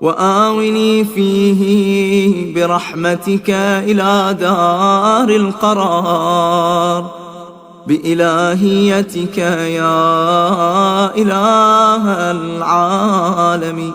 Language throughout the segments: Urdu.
وآوني فيه برحمتك إلى دار القرار بإلهيتك يا إله العالمين۔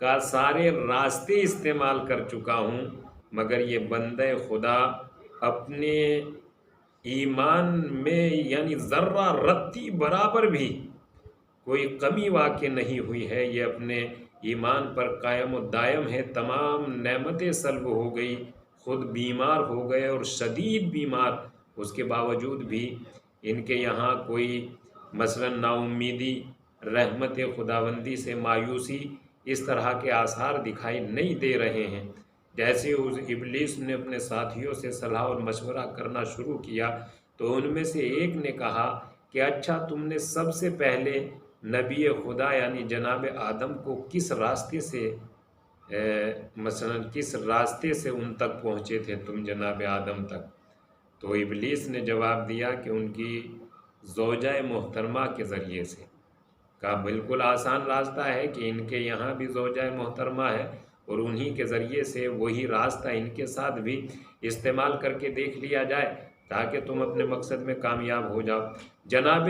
کا سارے راستے استعمال کر چکا ہوں، مگر یہ بندہ خدا اپنے ایمان میں یعنی ذرہ رتی برابر بھی کوئی کمی واقع نہیں ہوئی ہے، یہ اپنے ایمان پر قائم و دائم ہے، تمام نعمتیں سلب ہو گئی، خود بیمار ہو گئے اور شدید بیمار، اس کے باوجود بھی ان کے یہاں کوئی مثلا نا امیدی، رحمت خداوندی سے مایوسی، اس طرح کے آثار دکھائی نہیں دے رہے ہیں۔ جیسے اس ابلیس نے اپنے ساتھیوں سے صلاح اور مشورہ کرنا شروع کیا تو ان میں سے ایک نے کہا کہ اچھا تم نے سب سے پہلے نبی خدا یعنی جناب آدم کو کس راستے سے مثلا کس راستے سے ان تک پہنچے تھے تم جناب آدم تک؟ تو ابلیس نے جواب دیا کہ ان کی زوجہ محترمہ کے ذریعے سے۔ کہا بالکل آسان راستہ ہے کہ ان کے یہاں بھی زوجہ محترمہ ہے اور انہی کے ذریعے سے وہی راستہ ان کے ساتھ بھی استعمال کر کے دیکھ لیا جائے تاکہ تم اپنے مقصد میں کامیاب ہو جاؤ۔ جناب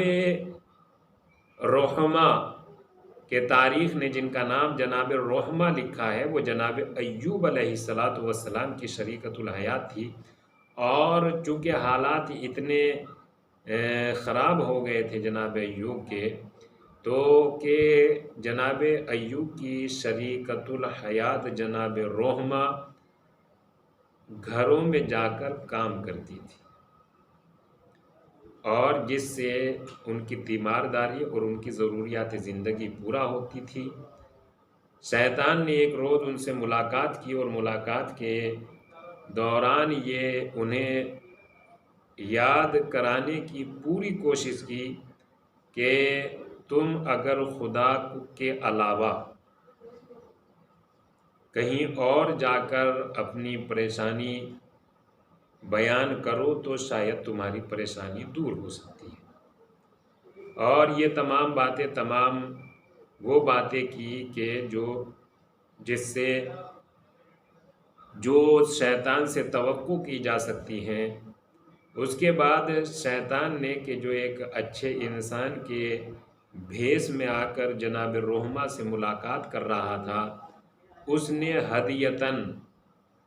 رحمہ کے تاریخ نے جن کا نام جناب رحمہ لکھا ہے وہ جناب ایوب علیہ السلام کی شریکت الحیات تھی، اور چونکہ حالات اتنے خراب ہو گئے تھے جناب ایوب کے، تو کہ جناب ایوب کی شریکت الحیات جناب رحمہ گھروں میں جا کر کام کرتی تھی، اور جس سے ان کی تیمارداری اور ان کی ضروریات زندگی پورا ہوتی تھی۔ شیطان نے ایک روز ان سے ملاقات کی اور ملاقات کے دوران یہ انہیں یاد کرانے کی پوری کوشش کی کہ تم اگر خدا کے علاوہ کہیں اور جا کر اپنی پریشانی بیان کرو تو شاید تمہاری پریشانی دور ہو سکتی ہے۔ اور یہ تمام باتیں وہ باتیں کی کہ جس سے جو شیطان سے توقع کی جا سکتی ہیں۔ اس کے بعد شیطان نے کہ جو ایک اچھے انسان کے بھیس میں آ کر جناب رحمہ سے ملاقات کر رہا تھا، اس نے ہدیتاً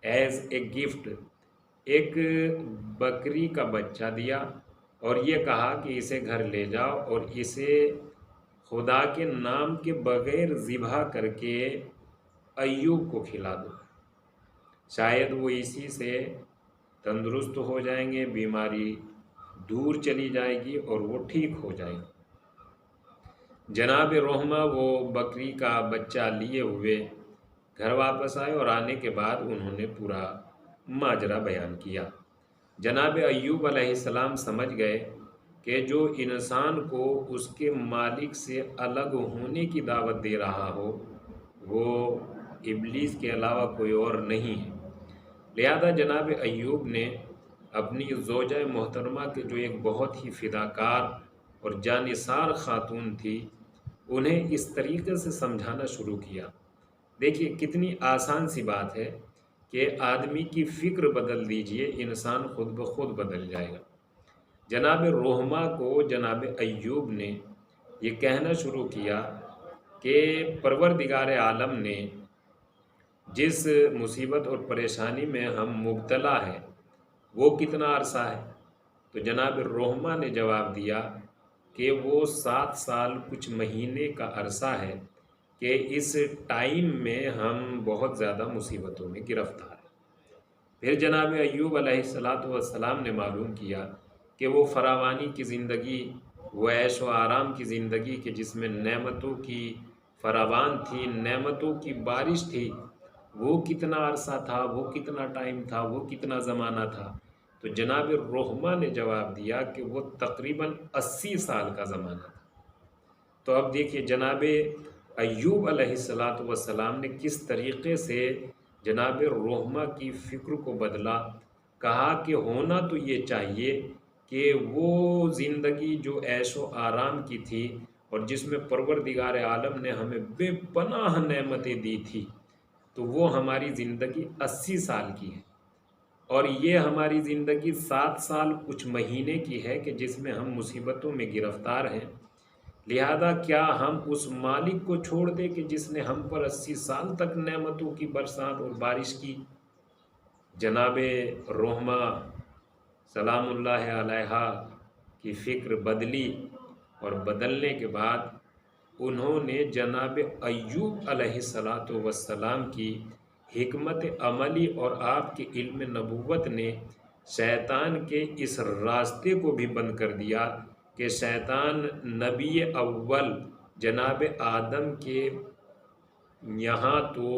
ایز اے گفٹ ایک بکری کا بچہ دیا اور یہ کہا کہ اسے گھر لے جاؤ اور اسے خدا کے نام کے بغیر ذبح کر کے ایوب کو کھلا دو، شاید وہ اسی سے تندرست ہو جائیں گے، بیماری دور چلی جائے گی اور وہ ٹھیک ہو جائیں گے۔ جناب رحمہ وہ بکری کا بچہ لیے ہوئے گھر واپس آئے اور آنے کے بعد انہوں نے پورا ماجرا بیان کیا۔ جناب ایوب علیہ السلام سمجھ گئے کہ جو انسان کو اس کے مالک سے الگ ہونے کی دعوت دے رہا ہو وہ ابلیس کے علاوہ کوئی اور نہیں ہے، لہذا جناب ایوب نے اپنی زوجہ محترمہ کے جو ایک بہت ہی فداکار اور جانثار خاتون تھی انہیں اس طریقے سے سمجھانا شروع کیا۔ دیکھیے کتنی آسان سی بات ہے کہ آدمی کی فکر بدل دیجئے، انسان خود بخود بدل جائے گا۔ جناب رحمہ کو جناب ایوب نے یہ کہنا شروع کیا کہ پروردگار عالم نے جس مصیبت اور پریشانی میں ہم مبتلا ہیں وہ کتنا عرصہ ہے؟ تو جناب رحمہ نے جواب دیا کہ وہ 7 سال کچھ مہینے کا عرصہ ہے کہ اس ٹائم میں ہم بہت زیادہ مصیبتوں میں گرفتار ہیں۔ پھر جناب ایوب علیہ السلام نے معلوم کیا کہ وہ فراوانی کی زندگی، وہ عیش و آرام کی زندگی کہ جس میں نعمتوں کی فراوان تھی، نعمتوں کی بارش تھی، وہ کتنا عرصہ تھا، وہ کتنا ٹائم تھا، وہ کتنا زمانہ تھا؟ تو جناب رحمہ نے جواب دیا کہ وہ تقریباً 80 سال کا زمانہ تھا۔ تو اب دیکھیے جناب ایوب علیہ السلام نے کس طریقے سے جناب رحمہ کی فکر کو بدلا، کہا کہ ہونا تو یہ چاہیے کہ وہ زندگی جو عیش و آرام کی تھی اور جس میں پروردگار عالم نے ہمیں بے پناہ نعمتیں دی تھی، تو وہ ہماری زندگی 80 سال کی ہے، اور یہ ہماری زندگی 7 سال کچھ مہینے کی ہے کہ جس میں ہم مصیبتوں میں گرفتار ہیں۔ لہذا کیا ہم اس مالک کو چھوڑ دیں کہ جس نے ہم پر 80 سال تک نعمتوں کی برسات اور بارش کی؟ جناب رحمہ سلام اللہ علیہا کی فکر بدلی، اور بدلنے کے بعد انہوں نے جناب ایوب علیہ السلام کی حکمت عملی اور آپ کے علم نبوت نے شیطان کے اس راستے کو بھی بند کر دیا کہ شیطان نبی اول جناب آدم کے یہاں تو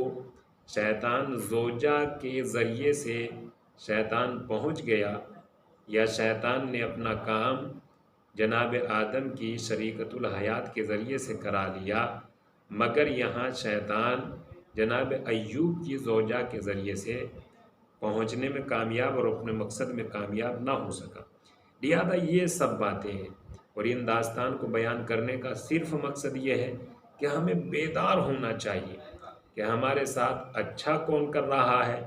شیطان زوجہ کے ذریعے سے شیطان پہنچ گیا، یا شیطان نے اپنا کام جناب آدم کی شریکت الحیات کے ذریعے سے کرا لیا، مگر یہاں شیطان جناب ایوب کی زوجہ کے ذریعے سے پہنچنے میں کامیاب اور اپنے مقصد میں کامیاب نہ ہو سکا۔ لہذا یہ سب باتیں ہیں، اور ان داستان کو بیان کرنے کا صرف مقصد یہ ہے کہ ہمیں بیدار ہونا چاہیے کہ ہمارے ساتھ اچھا کون کر رہا ہے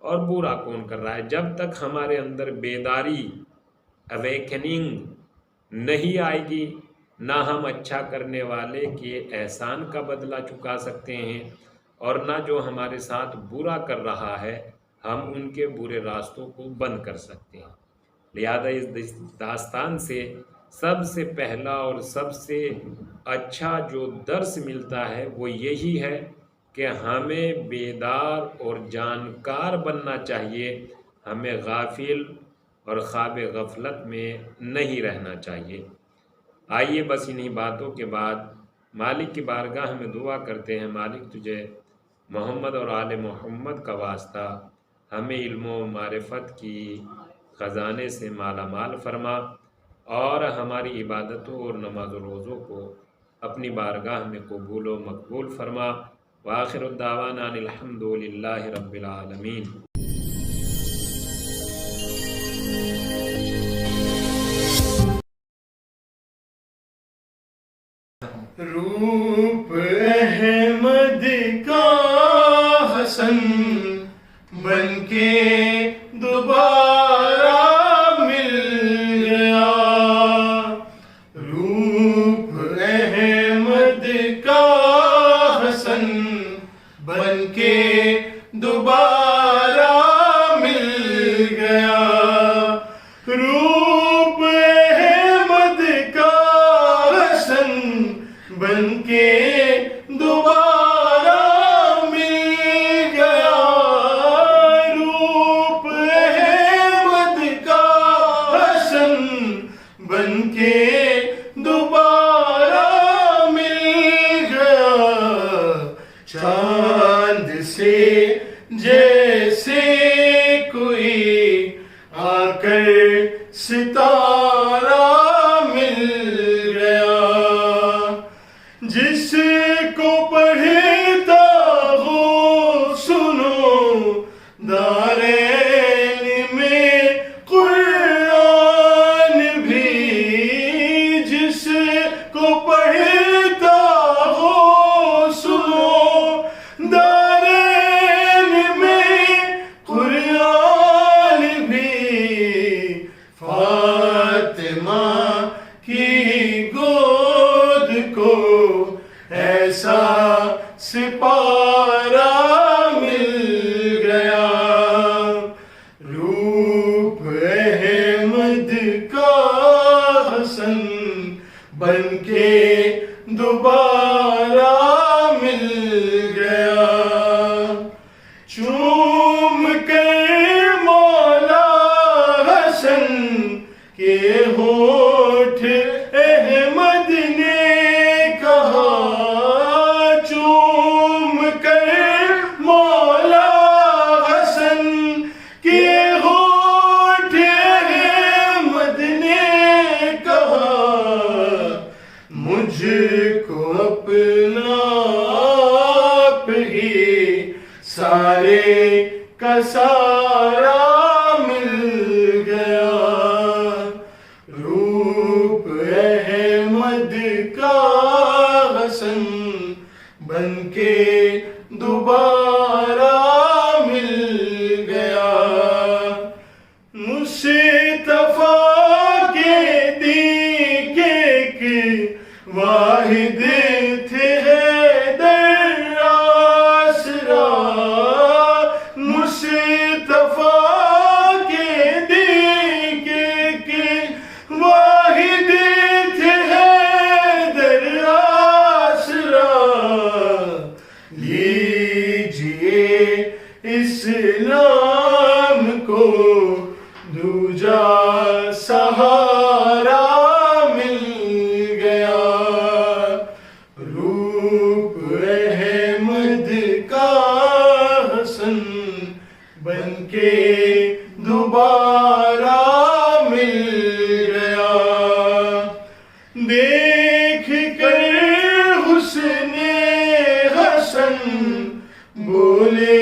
اور برا کون کر رہا ہے۔ جب تک ہمارے اندر بیداری اویکننگ نہیں آئے گی، نہ ہم اچھا کرنے والے کے احسان کا بدلہ چکا سکتے ہیں، اور نہ جو ہمارے ساتھ برا کر رہا ہے ہم ان کے برے راستوں کو بند کر سکتے ہیں۔ لہذا اس داستان سے سب سے پہلا اور سب سے اچھا جو درس ملتا ہے وہ یہی ہے کہ ہمیں بیدار اور جانکار بننا چاہیے، ہمیں غافل اور خواب غفلت میں نہیں رہنا چاہیے۔ آئیے بس انہی باتوں کے بعد مالک کی بارگاہ میں دعا کرتے ہیں، مالک تجھے محمد اور آل محمد کا واسطہ ہمیں علم و معرفت کی خزانے سے مالا مال فرما، اور ہماری عبادتوں اور نماز و روزوں کو اپنی بارگاہ میں قبول و مقبول فرما۔ وآخر الدعوانا ان الحمد للہ رب العالمین۔ روپ احمد کا حسن بن کے دوبارہ مل گیا، روپ احمد کا حسن بن کے دوبارہ مل گیا، روپ احمد کا حسن بن کے دوبارہ مل گیا، روپ احمد کا حسن بن کے دوبارہ مل گیا، چاند سے جیسے کوئی آ کر ستارہ مل گیا، جس کو پڑھتا ہو سنو دارین میں قرآن بھی، جس کو پڑھتا ہو سنو دارین میں قرآن بھی، فاطمہ کی گود کو ایسا سپارہ مل گیا، روپ احمد کا حسن بن کے دوبارہ مل گیا، چوم کر مولا حسن کے ہونٹ احمد نے کہا، چوم کر مولا حسن کے ہونٹ احمد نے کہا، مجھ کو اپنا آپ ہی سارے کا سارا مل گیا، روپ احمد کا حسن بن کے دوبارہ مل گیا، مصطفیٰ کے دی کے ایک اسلام کو دوجا سہارا مل گیا، روپ احمد کا حسن بن کے دوبارہ مل گیا، دیکھ کر حسن حسن بولے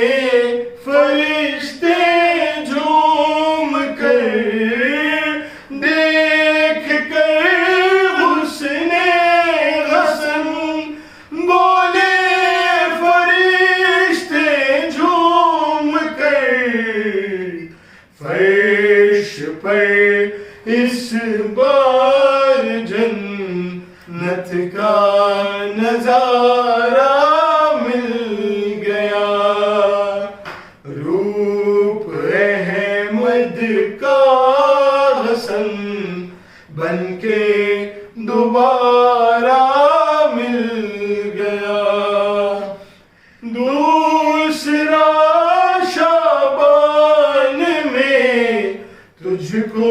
فرشتے جھوم کر، دیکھ کر حسن حسن بولے فرشتے جھوم کر، فرش پر اس بار جنت کا نظارہ مل گیا، روپ احمد کا حسن بن کے دوبارہ مل گیا، دوسرا شعبان میں تجھ کو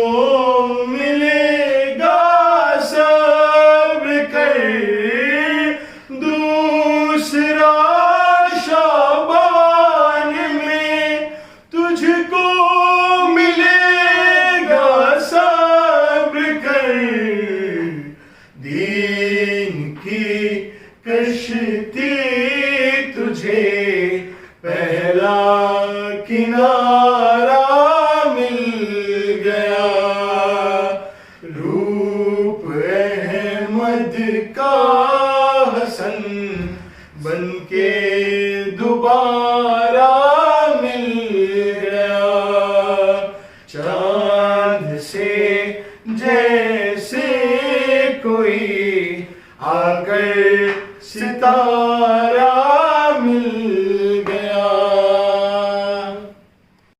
ملے گا صبر کر، دوسرا شعبان میں تجھ کو ملے گا صبر کر، دین کی کشتی تجھے پہلا کنارہ مل گیا، روپ احمد کا حسن بن کے دوبارہ